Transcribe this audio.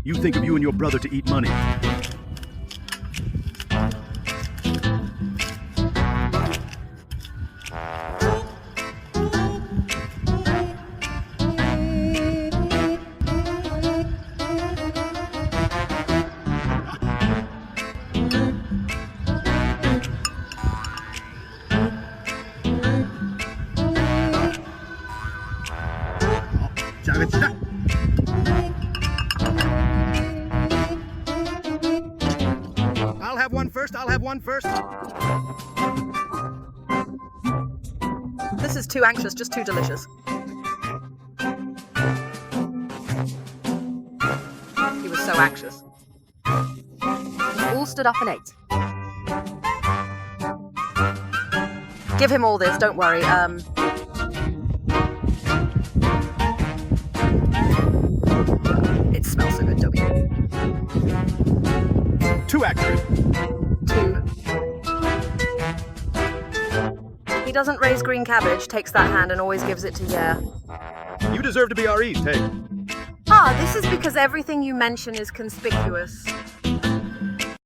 You think of you and your brother to eat money. I'll have one first. I'll have one first. This is too anxious, just too delicious. He was so anxious. All stood up and ate. Give him all this, don't worry. It smells so good, W. Too accurate. 2. He doesn't raise green cabbage, takes that hand and always gives it to Yeah. You deserve to be our East, hey. This is because everything you mention is conspicuous.